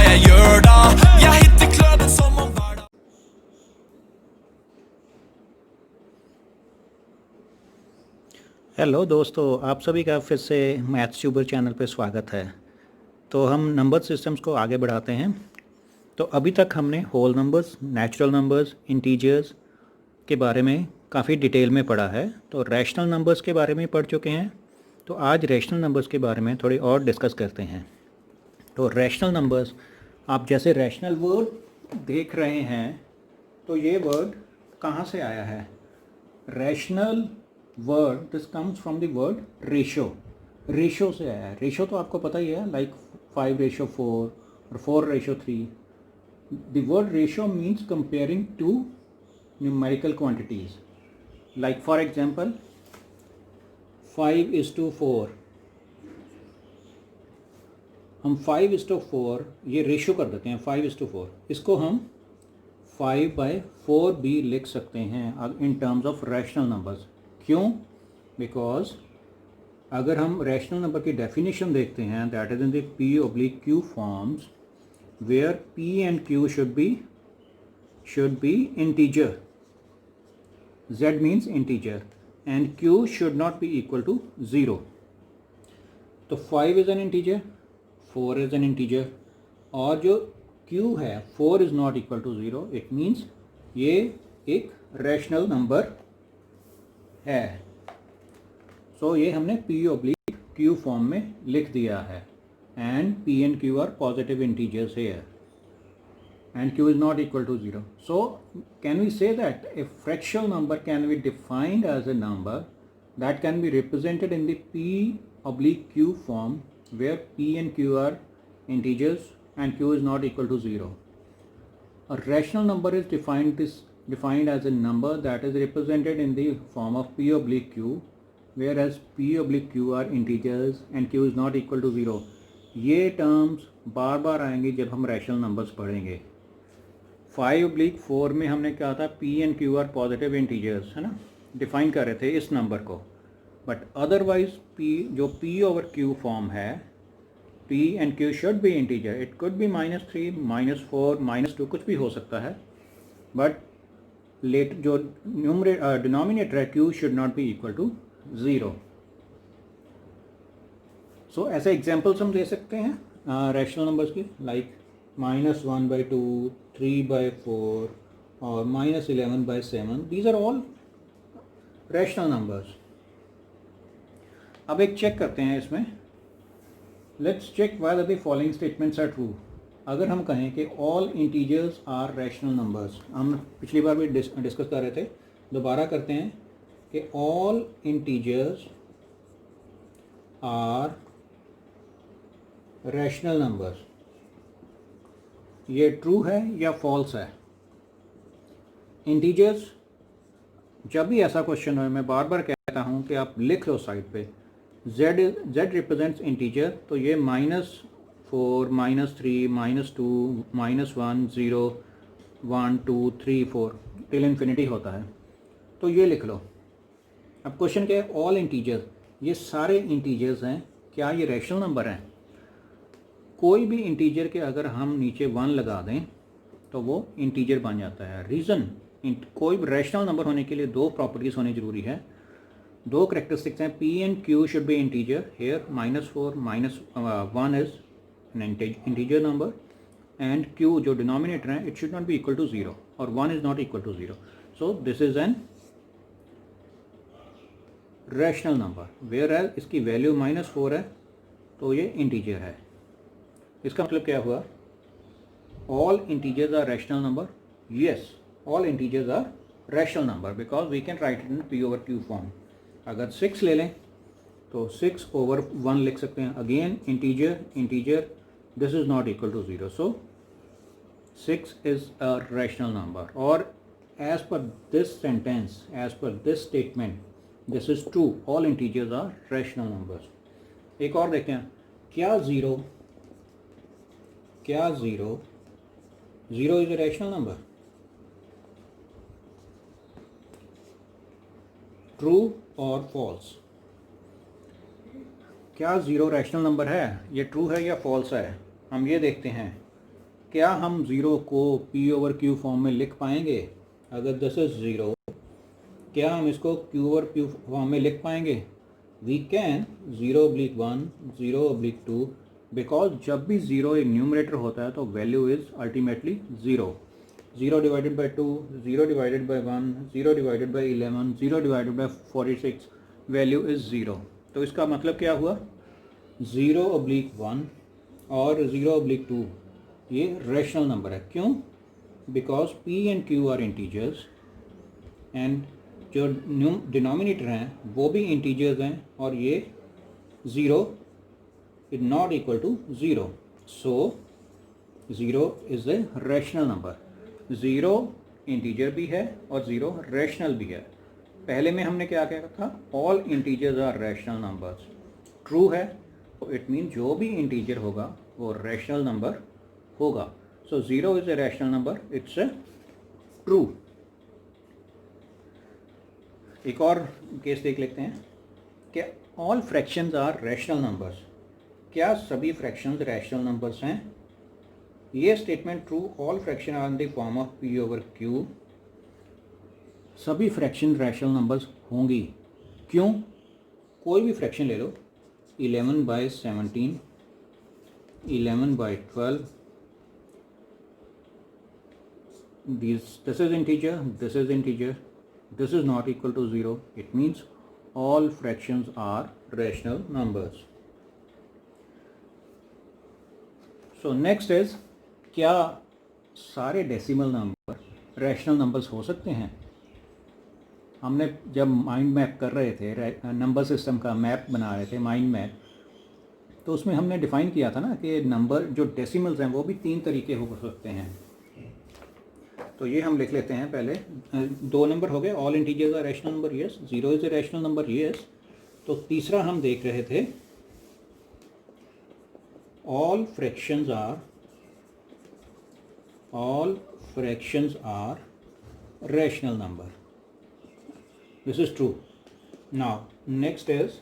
jag gör då. Jag hittar klubben som om vardag. Hello दोस्तों, आप सभी का फिर से मैथ्स ट्यूबर चैनल पे स्वागत है। तो हम नंबर सिस्टम्स को आगे बढ़ाते हैं। तो अभी तक हमने whole numbers, natural numbers, integers के बारे में काफ़ी डिटेल में पढ़ा है। तो रैशनल नंबर्स के बारे में पढ़ चुके हैं। तो आज रैशनल नंबर्स के बारे में थोड़ी और डिस्कस करते हैं। तो रैशनल नंबर्स, आप जैसे रैशनल वर्ड देख रहे हैं, तो ये वर्ड कहाँ से आया है? Rational word, this comes from the word ratio. Ratio से आया है। रेशो तो आपको पता ही है, लाइक 5:4 और 4:3। The word ratio means comparing to numerical quantities. Like for example 5:4, हम 5:4 ये रेशो कर देते हैं 5:4। इसको हम 5/4 भी लिख सकते हैं in terms of rational numbers. क्यों? बिकॉज अगर हम रैशनल नंबर की डेफिनेशन देखते हैं, that is in the P/Q forms, where P and Q should be integer. Z means integer and Q should not be equal to 0। तो 5 is an integer, 4 is an integer, और जो Q है 4 is not equal to 0। It means ये एक rational number है। सो ये हमने P/Q form में लिख दिया है। And P and Q are positive integers here and Q is not equal to 0. So can we say that a fractional number can be defined as a number that can be represented in the P/Q form where P and Q are integers and Q is not equal to 0. A rational number is defined as a number that is represented in the form of P/Q, whereas P/Q are integers and Q is not equal to 0. ये terms बार बार आएंगी जब हम rational numbers पढ़ेंगे। 5/4 में हमने क्या था, P and Q are positive integers, है ना, डिफाइन कर रहे थे इस नंबर को। बट अदरवाइज P जो P/Q फॉर्म है, P and Q should be integer. It could be -3, -4, -2, कुछ भी हो सकता है। बट लेट जो डिनोमिनेटर है Q should not be equal to 0। So ऐसे एग्जाम्पल्स हम दे सकते हैं रैशनल नंबर्स की, लाइक -1/2, 3/4 और -11/7। These are all rational numbers. अब एक चेक करते हैं इसमें। Let's check whether the following statements are true. अगर हम कहें कि all integers are rational numbers, हम पिछली बार भी डिस्कस कर रहे थे, दोबारा करते हैं कि all integers are rational numbers. ये ट्रू है या फॉल्स है? इंटीजर्स, जब भी ऐसा क्वेश्चन हो, मैं बार बार कहता हूँ कि आप लिख लो साइड पे, Z रिप्रेजेंट्स इंटीजर, तो ये -4, -3, -2, -1, 0, 1, 2, 3, 4 टिल इन्फिनिटी होता है। तो ये लिख लो। अब क्वेश्चन क्या है? ऑल इंटीजर्स, ये सारे इंटीजर्स हैं, क्या ये रैशनल नंबर हैं? कोई भी इंटीजर के अगर हम नीचे 1 लगा दें तो वो इंटीजर बन जाता है। रीज़न, कोई भी रैशनल नंबर होने के लिए दो प्रॉपर्टीज़ होनी ज़रूरी है, दो करेक्टरिस्टिक्स हैं। P and Q should be integer. Here -4, -1 is an integer number, and Q जो डिनोमिनेटर है, it should not be equal to 0, और 1 is not equal to 0। So this is an rational number. Whereas इसकी value -4 है, तो ये integer है। इसका मतलब क्या हुआ? All integers are rational number. Yes, all integers are rational number because we can write in P/Q form. अगर 6 ले लें तो 6/1 लिख सकते हैं। Again integer, this is not equal to 0, so 6 is a rational number. और as per this sentence, as per this statement, this is true, all integers are rational numbers. एक और देखें, क्या zero is a rational number? True और false? क्या 0 rational number है? ये true है या फॉल्स है? हम ये देखते हैं। क्या हम ज़ीरो को p ओवर q फॉर्म में लिख पाएंगे? अगर दिस इज़ ज़ीरो, क्या हम इसको q ओवर q फॉर्म में लिख पाएंगे? वी कैन 0/1, 0/2, बिकॉज जब भी ज़ीरो एक न्यूमरेटर होता है तो value is ultimately zero. 0 divided by 2, 0 divided by 1, 0 divided by 11, 0 divided by 46, value is zero. तो इसका मतलब क्या हुआ? 0/1 और 0/2 ये रैशनल नंबर है. क्यों? Because p and q are integers and जो डिनोमिनेटर हैं वो भी इंटीजर्स हैं और ये zero is not equal to zero. So zero is a rational number. Zero integer भी है और ज़ीरो रैशनल भी है. पहले में हमने क्या कहा था? All integers are rational numbers. True है तो इट मीन जो भी इंटीजर होगा वो रैशनल नंबर होगा. So zero is a rational number, it's a true. एक और केस देख लेते हैं. क्या all fractions are rational numbers? क्या सभी फ्रैक्शंस रैशनल नंबर्स हैं? ये statement true. All fraction are in the form of p over q. सभी फ्रैक्शन रैशनल नंबर्स होंगी. क्यों? कोई भी फ्रैक्शन ले लो, 11/17, 11/12, this is integer, this is integer, this is not equal to 0. It means all fractions are rational numbers. So next is, क्या सारे decimal number rational numbers हो सकते हैं? हमने जब माइंड मैप कर रहे थे, नंबर सिस्टम का मैप बना रहे थे, माइंड मैप, तो उसमें हमने डिफ़ाइन किया था ना कि नंबर जो डेसिमल्स हैं वो भी 3 तरीके हो सकते हैं. तो ये हम लिख लेते हैं. पहले 2 नंबर हो गए. All integers are rational number, yes. Zero is a rational number, yes. तो तीसरा हम देख रहे थे, all fractions are rational number. This is true. Now next is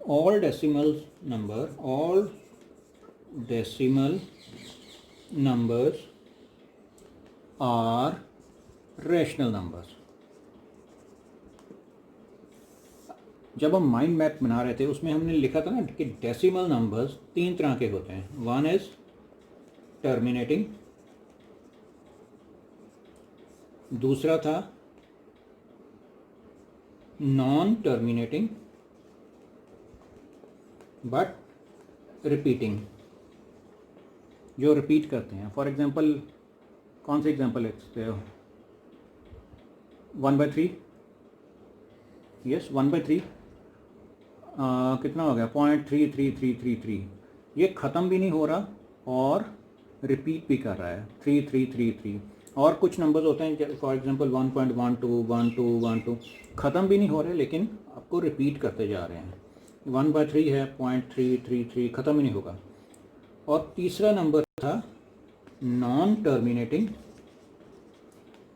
all decimal numbers are rational numbers. जब हम माइंड मैप बना रहे थे उसमें हमने लिखा था ना कि डेसिमल नंबर्स 3 तरह के होते हैं. वन इज टर्मिनेटिंग, दूसरा था नॉन टर्मिनेटिंग बट रिपीटिंग, जो रिपीट करते हैं. फॉर एग्जांपल कौन से एग्जांपल लिखते हो? 1/3, यस. 1/3 कितना हो गया? 0.33333. ये ख़त्म भी नहीं हो रहा और रिपीट भी कर रहा है, 3333. और कुछ नंबर्स होते हैं फॉर एग्जांपल 1.12, 12, 12, ख़त्म भी नहीं हो रहे लेकिन आपको रिपीट करते जा रहे हैं. 1/3 है, 0.333, ख़त्म ही नहीं होगा. और तीसरा नंबर था non terminating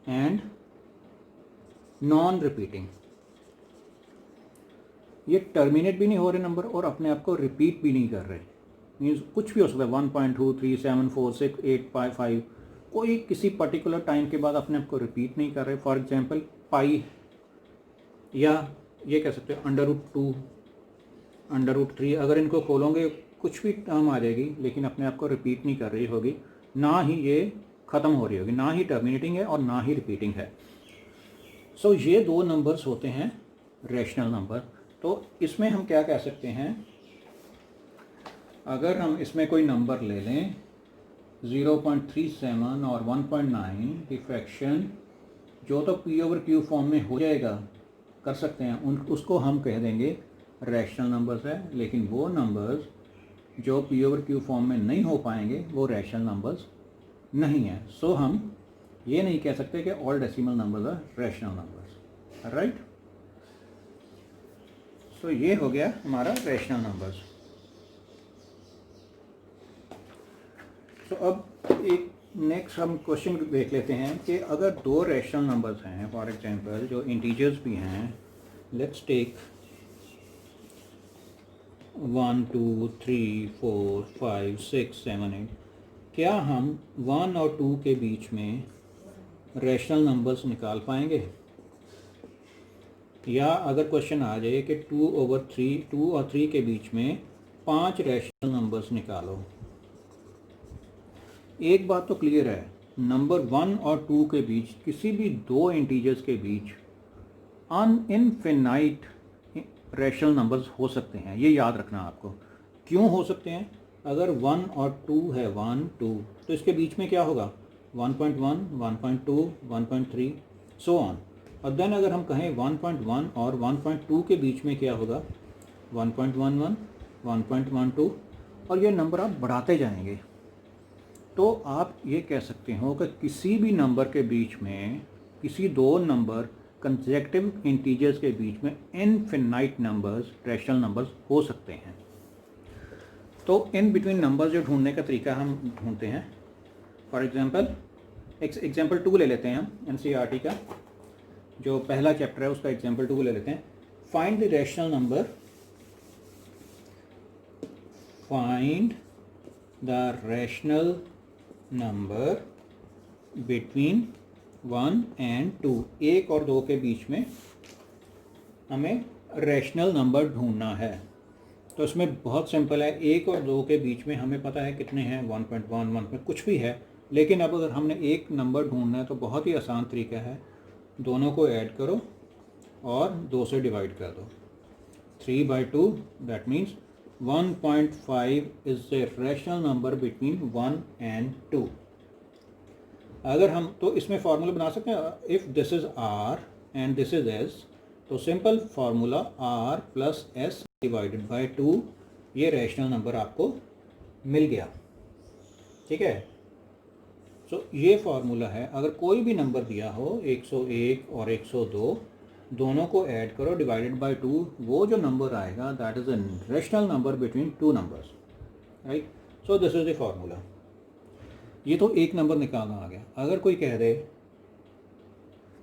and non repeating. ये टर्मिनेट भी नहीं हो रहे नंबर और अपने आप को रिपीट भी नहीं कर रहे. मीन्स कुछ भी हो सकता है, 1.2, 3, 7, 4, 6, 8, 5, कोई किसी पर्टिकुलर टाइम के बाद अपने आप को रिपीट नहीं कर रहे. फॉर एग्जांपल पाई, या ये कह सकते हैं √2, √3. अगर इनको खोलोगे कुछ भी टर्म आ जाएगी लेकिन अपने आप को रिपीट नहीं कर रही होगी, ना ही ये ख़त्म हो रही होगी, ना ही टर्मिनेटिंग है और ना ही रिपीटिंग है. सो ये 2 नंबर्स होते हैं रैशनल नंबर. तो इसमें हम क्या कह सकते हैं? अगर हम इसमें कोई नंबर ले लें 0.37 और 1.9, डिफ्रैक्शन जो तो p ओवर q फॉर्म में हो जाएगा, कर सकते हैं, उसको हम कह देंगे रैशनल नंबर्स है. लेकिन वो नंबर्स जो p ओवर q फॉर्म में नहीं हो पाएंगे वो रैशनल नंबर्स नहीं है. सो हम ये नहीं कह सकते कि all decimal numbers are rational numbers. Right. So ये हो गया हमारा रैशनल नंबर्स. तो अब एक नेक्स्ट हम क्वेश्चन देख लेते हैं कि अगर 2 रैशनल नंबर्स हैं, फॉर एग्जांपल जो इंटीजर्स भी हैं, लेट्स टेक 1, 2, 3, 4, 5, 6, 7, 8. क्या हम 1 और 2 के बीच में रैशनल नंबर्स निकाल पाएंगे? या अगर क्वेश्चन आ जाए कि 2 और 3 के बीच में 5 रैशनल नंबर्स निकालो। एक बात तो क्लियर है, नंबर 1 और 2 के बीच किसी भी दो इंटीजर्स के बीच अनइनफिनाइट रैशनल नंबर्स हो सकते हैं, ये याद रखना आपको। क्यों हो सकते हैं? अगर 1 और 2 है, 1 2, तो इसके बीच में क्या होगा? 1.1 1.2 1.3 सो ऑन। और देन अगर हम कहें 1.1 और 1.2 के बीच में क्या होगा? 1.11 1.12, और ये नंबर आप बढ़ाते जाएंगे। तो आप ये कह सकते हो कि किसी भी नंबर के बीच में, किसी दो नंबर कंसेक्टिव इंटीजर्स के बीच में इनफिनाइट नंबर्स, रैशनल नंबर्स हो सकते हैं। तो इन बिटवीन नंबर्स जो ढूंढने का तरीका हम ढूंढते हैं। फॉर एग्जांपल एग्जांपल 2 ले लेते हैं हम, एनसीईआरटी का जो पहला चैप्टर है उसका एग्जांपल 2 ले लेते हैं। Find the rational number, find the rational number between 1 and 2, 1 और 2 के बीच में हमें रैशनल नंबर ढूंढना है। तो इसमें बहुत सिंपल है, 1 और 2 के बीच में हमें पता है कितने हैं, 1.1 1 में कुछ भी है। लेकिन अब अगर हमने एक नंबर ढूंढना है तो बहुत ही आसान तरीका है, दोनों को ऐड करो और 2 से डिवाइड कर दो। 3/2 that means 1.5 is the rational number between 1 and 2। अगर हम तो इसमें फार्मूला बना सकते हैं, if this is r and this is s, तो simple formula r plus s divided by 2, ये रैशनल नंबर आपको मिल गया। ठीक है, सो ये फार्मूला है। अगर कोई भी नंबर दिया हो 101 और 102, दोनों को ऐड करो डिवाइडेड बाय 2, वो जो नंबर आएगा that is a rational number between two numbers, right. So this is the formula. ये तो एक नंबर निकालना आ गया। अगर कोई कह दे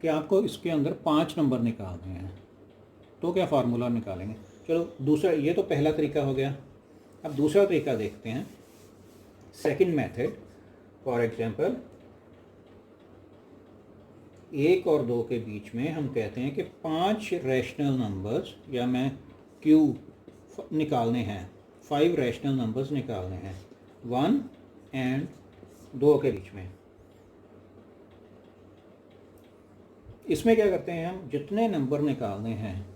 कि आपको इसके अंदर 5 नंबर निकालने हैं, तो क्या फार्मूला निकालेंगे? चलो दूसरा, ये तो पहला तरीका हो गया। अब दूसरा तरीका देखते हैं, सेकंड मेथड। फॉर एग्जांपल 1 और 2 के बीच में हम कहते हैं कि 5 रैशनल नंबर्स, या मैं क्यू निकालने हैं, 5 रैशनल नंबर्स निकालने हैं 1 एंड 2 के बीच में। इसमें क्या करते हैं हम, जितने नंबर निकालने हैं,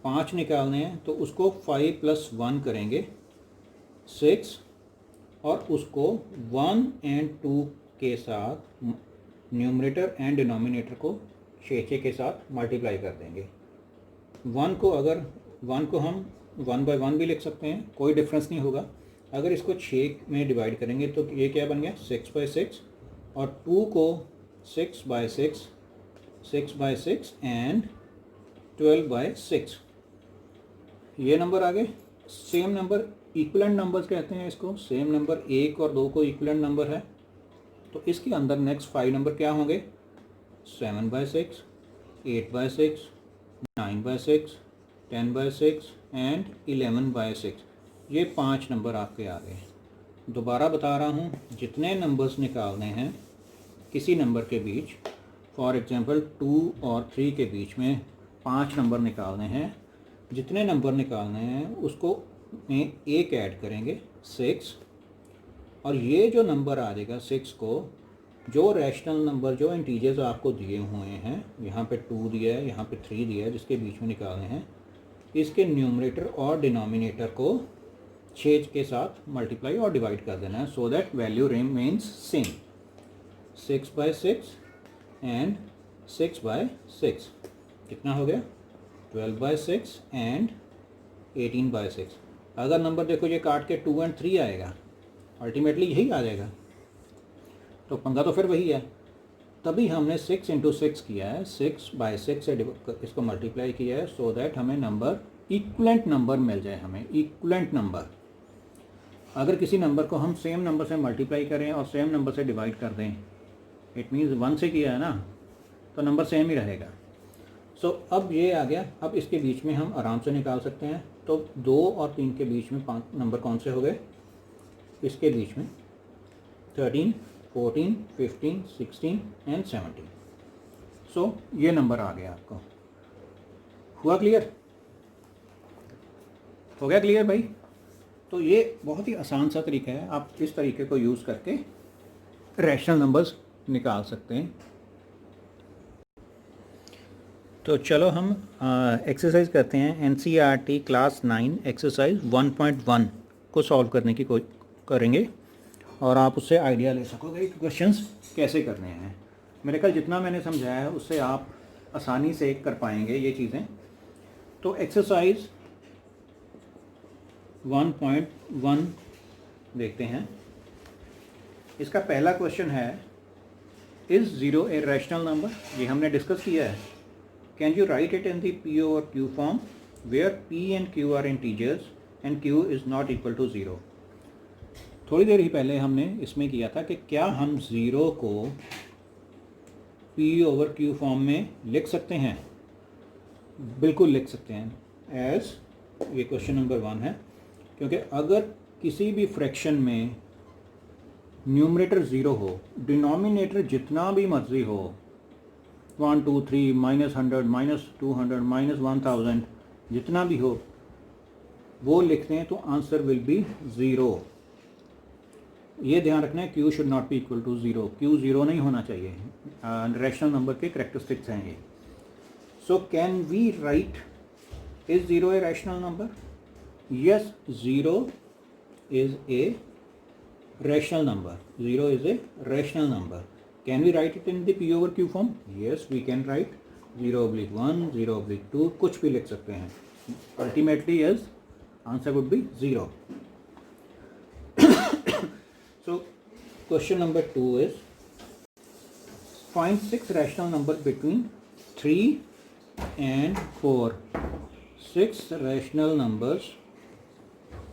5 निकालने हैं, तो उसको 5 + 1 करेंगे 6, और उसको 1 एंड 2 के साथ न्यूमरेटर एंड डिनोमिनेटर को 6 के साथ मल्टीप्लाई कर देंगे। 1 को हम 1/1 भी लिख सकते हैं, कोई डिफरेंस नहीं होगा। अगर इसको 6 में डिवाइड करेंगे तो ये क्या बन गया, 6/6, और 2 को 6/6, 6/6 एंड 12/6, ये नंबर आ गए। सेम नंबर, इक्वलेंट नंबर्स कहते हैं इसको। सेम नंबर 1 और 2 को इक्वलेंट नंबर है, तो इसके अंदर नेक्स्ट 5 नंबर क्या होंगे, 7/6, 8/6, 9/6, 10/6 एंड 11/6। ये 5 नंबर आपके आ गए। दोबारा बता रहा हूँ, जितने नंबर्स निकालने हैं किसी नंबर के बीच, फॉर एग्जांपल 2 और 3 के बीच में 5 नंबर निकालने हैं, जितने नंबर निकालने हैं उसको में एक ऐड करेंगे 6, और ये जो नंबर आ जाएगा 6 को, जो रैशनल नंबर, जो इंटीजर्स आपको दिए हुए हैं, यहाँ पे 2 दिया है, यहाँ पे 3 दिया है, जिसके बीच में निकालने हैं, इसके न्यूमरेटर और डिनोमिनेटर को 6 के साथ मल्टीप्लाई और डिवाइड कर देना है, so that value remains same. 6/6 and 6/6 कितना हो गया, 12/6 एंड 18/6। अगर नंबर देखो ये काट के 2 और 3 आएगा, अल्टीमेटली यही आ जाएगा, तो पंगा तो फिर वही है। तभी हमने 6 × 6 किया है, 6/6 से इसको मल्टीप्लाई किया है, सो दैट हमें नंबर, इक्वलेंट नंबर मिल जाए, हमें इक्वलेंट नंबर। अगर किसी नंबर को हम सेम नंबर से मल्टीप्लाई करें और सेम नंबर से डिवाइड कर दें, इट मीन्स 1 से किया है ना, तो नंबर सेम ही रहेगा। सो अब ये आ गया। अब इसके बीच में हम आराम से निकाल सकते हैं। तो 2 और 3 के बीच में 5 नंबर कौन से हो गए, इसके बीच में 13, 14, 15, 16 एंड 17। सो ये नंबर आ गया आपको। हुआ क्लियर? हो गया क्लियर भाई? तो ये बहुत ही आसान सा तरीका है, आप इस तरीके को यूज़ करके रैशनल नंबर्स निकाल सकते हैं। तो चलो हम एक्सरसाइज करते हैं। NCERT क्लास 9 एक्सरसाइज 1.1 को सॉल्व करने की करेंगे और आप उससे आइडिया ले सकोगे कि क्वेश्चंस कैसे करने हैं। मेरे ख्याल जितना मैंने समझाया है उससे आप आसानी से कर पाएंगे ये चीज़ें। तो एक्सरसाइज 1.1 देखते हैं। इसका पहला क्वेश्चन है, is zero a rational number? ये हमने डिस्कस किया है। Can you write it in the P over Q form where P and Q are integers and Q is not equal to zero. थोड़ी देर ही पहले हमने इसमें किया था कि क्या हम ज़ीरो को P over Q फॉर्म में लिख सकते हैं? बिल्कुल लिख सकते हैं। एज ये क्वेश्चन नंबर 1 है, क्योंकि अगर किसी भी फ्रैक्शन में न्यूमरेटर ज़ीरो हो, डिनोमिनेटर जितना भी मर्जी हो, 1 2 3 -100 -200 -1000 जितना भी हो, वो लिखते हैं तो आंसर विल बी ज़ीरो। ये ध्यान रखना है, Q should not be equal to zero. Q zero नहीं होना चाहिए। रैशनल नंबर के करेक्टरिस्टिक्स हैं ये। So can we write, is zero a rational number? Yes, 0 is a rational number. 0 is a rational number. Can we write it in the P over Q form? Yes, we can write 0/1, 0/2, कुछ भी लिख सकते हैं। Ultimately, yes, answer would be 0. So, question number 2 is, find 6 rational numbers between 3 and 4. 6 rational numbers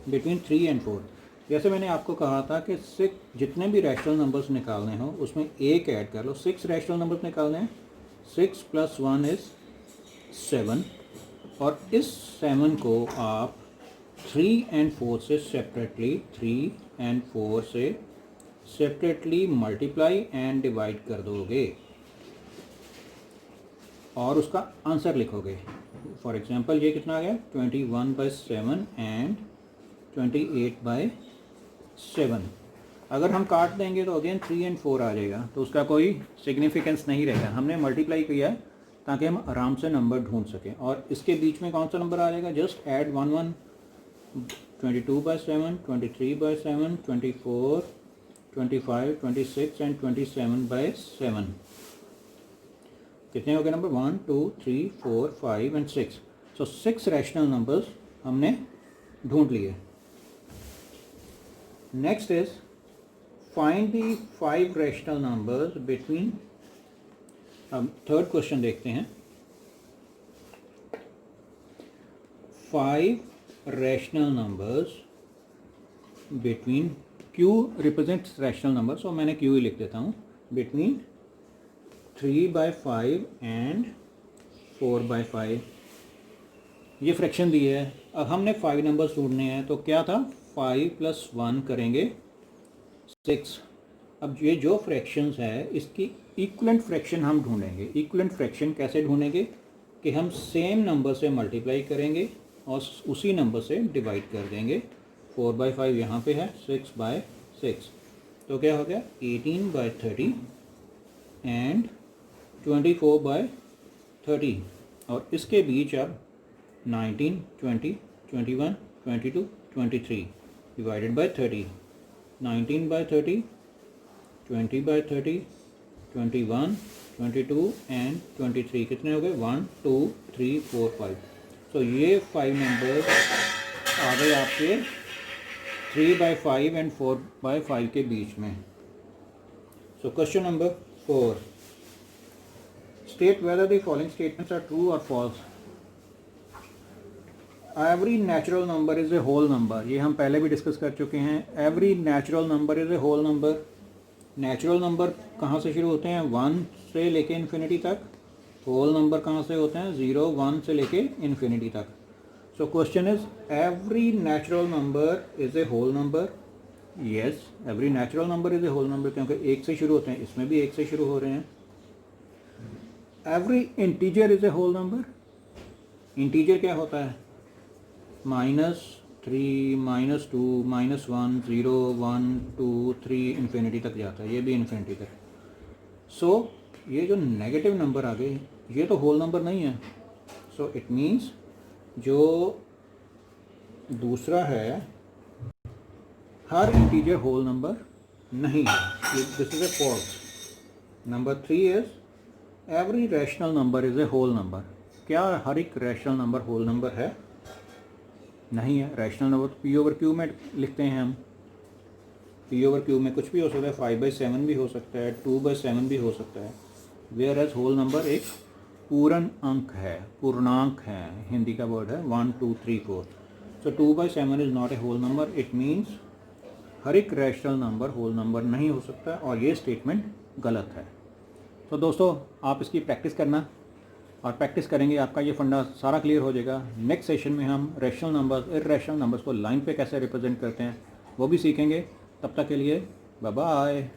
between 3 and 4। जैसे मैंने आपको कहा था कि 6 जितने भी रैशनल नंबर्स निकालने हो उसमें एक ऐड कर लो। 6 रैशनल नंबर्स निकालने हैं। 6 + 1 इज़ 7, और इस 7 को आप 3 and 4 से सेपरेटली मल्टीप्लाई एंड डिवाइड कर दोगे और उसका आंसर लिखोगे। फॉर एग्जांपल ये कितना आ गया? 21/7 एंड 28/7। अगर हम काट देंगे तो अगेन 3 and 4 आ जाएगा, तो उसका कोई सिग्निफिकेंस नहीं रहेगा। हमने मल्टीप्लाई किया है ताकि हम आराम से नंबर ढूंढ सकें। और इसके बीच में कौन सा नंबर आ जाएगा? Just add 1 1। 22/7, 23/7, 24, 25, 26 एंड 27/7। कितने हो गए number? 1 2 3 4 5 and 6। So 6 rational numbers हमने ढूंढ लिए। Next is find the 5 rational numbers between. अब थर्ड क्वेश्चन देखते हैं। 5 rational numbers between, Q represents rational number, so मैंने Q ही लिख देता हूँ, बिटवीन 3/5 एंड 4/5। ये फ्रैक्शन दी है। अब हमने 5 नंबर्स ढूंढने हैं, तो क्या था? 5 + 1 करेंगे 6। अब ये जो फ्रैक्शंस है इसकी इक्वलेंट फ्रैक्शन हम ढूंढेंगे। इक्वलेंट फ्रैक्शन कैसे ढूंढेंगे? कि हम सेम नंबर से मल्टीप्लाई करेंगे और उसी नंबर से डिवाइड कर देंगे। 4/5 यहाँ पे है, 6/6, तो क्या हो गया? 18/30 एंड 24/30। और इसके बीच अब 19, 20, 21, 22, 23 डिवाइडेड बाय 30। 19/30, 20/30, 21, 22 एंड 23 कितने हो गए? 1 2 3 4 5। सो ये 5 नंबर आ गए आपके 3/5 एंड 4/5 के बीच में। So question number 4, state whether the following statements are true और false. Every natural number is a whole number, ये हम पहले भी डिस्कस कर चुके हैं। Every natural number is a whole number. Natural number कहाँ से शुरू होते हैं? 1 से लेके इन्फिनिटी तक। होल नंबर कहाँ से होते हैं? 0 1 से लेके इन्फिनिटी तक। So question is, every natural number is a whole number. Yes, every natural number is a whole number, क्योंकि एक से शुरू होते हैं, इसमें भी एक से शुरू हो रहे हैं. Every integer is a whole number. Integer क्या होता है? -3, -2, -1, 0, 1, 2, 3 इन्फिनिटी तक जाता है, ये भी इन्फिनिटी तक. सो ये जो नेगेटिव नंबर आ गए ये तो होल नंबर नहीं है. सो इट मीन्स जो दूसरा है हर इंटीजर होल नंबर नहीं है. This is a false. Number 3 is every rational number is a whole number. क्या हर एक रैशनल नंबर होल नंबर है? नहीं है. रैशनल नंबर तो P/Q में लिखते हैं हम. P/Q में कुछ भी हो सकता है, 5/7 भी हो सकता है, 2/7 भी हो सकता है. वेयर एज होल नंबर एक पूर्ण अंक है, पूर्णांक है, हिंदी का वर्ड है 1, 2, 3, 4. So 2/7 is not a whole number. It means हर एक रैशनल नंबर होल नंबर नहीं हो सकता और ये स्टेटमेंट गलत है. तो दोस्तों आप इसकी प्रैक्टिस करना, और प्रैक्टिस करेंगे आपका ये फंडा सारा क्लियर हो जाएगा. नेक्स्ट सेशन में हम रैशनल नंबर्स, इर्रेशनल नंबर्स को लाइन पे कैसे रिप्रेजेंट करते हैं वो भी सीखेंगे. तब तक के लिए बाय बाय.